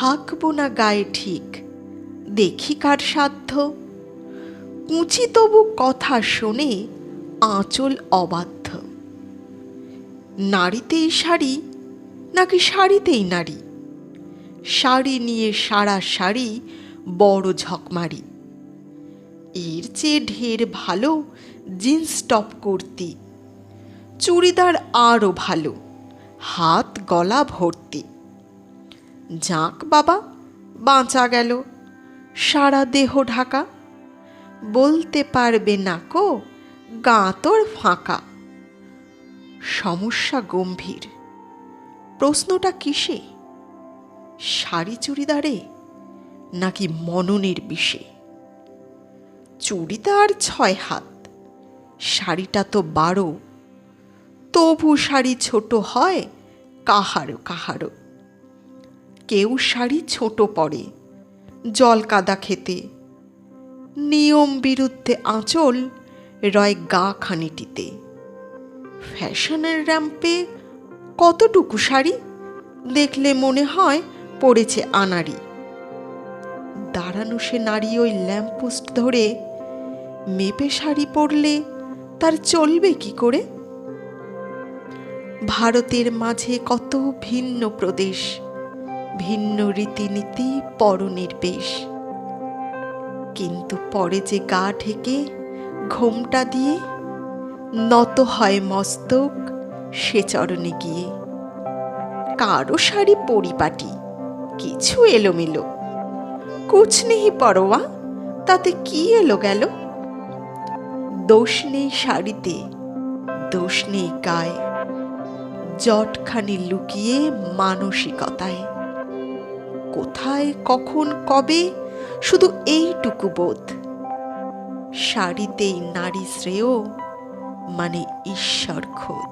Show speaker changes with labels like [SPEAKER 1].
[SPEAKER 1] থাকবো না গায়ে ঠিক, দেখি কার সাধ্য। কুঁচি তবু কথা শোনে, আঁচল অবাধ্য। নারীতেই শাড়ি নাকি শাড়িতেই নারী? শাড়ি নিয়ে সারা শাড়ি বড় ঝকমারি। এর চেয়ে ঢের ভালো জিন্স টপ কুর্তি, চুড়িদার আরও ভালো, হাত গলা ভর্তি। যাক বাবা, বাঁচা গেল, সারা দেহ ঢাকা। বলতে পারবে না কো গা তোর ফাঁকা। সমস্যা গম্ভীর, প্রশ্নটা কিসে? শাড়ি চুড়িদারে নাকি মননের বিষে? চুড়িদার 6 হাত, শাড়িটা তো 12। তবু শাড়ি ছোট হয় কাহারো কাহারো। কেউ শাড়ি ছোট পরে জল কাদা খেতে, নিয়ম বিরুদ্ধে আঁচল রয় গা খানিটিতে। ফ্যাশনের র্যাম্পে কতটুকু শাড়ি দেখলে মনে হয় পড়েছে আনাড়ি। দাঁড়ানো সে নারী ওই ল্যাম্পপোস্ট ধরে, মেপে শাড়ি পরলে তার চলবে কি করে? ভারতের মাঝে কত ভিন্ন প্রদেশ, ভিন্ন রীতিনীতি পরনের বেশ। কিন্তু পরে যে গা ঢেকে ঘোমটা দিয়ে, নত হয় মস্তক সে চরণে গিয়ে। কারো শাড়ি পরিপাটি, কিছু এলোমেলো, কুছ নেই পরোয়া, তাতে কি এলো গেল। দোষ নেই শাড়িতে, দোষ নেই গায়ে, জটখানি লুকিয়ে মানসিকতায়। কোথায় কখন কবে শুধু এইটুকু বোধ, শাড়িতেই নারী শ্রেয় মানে ঈশ্বর খোদ।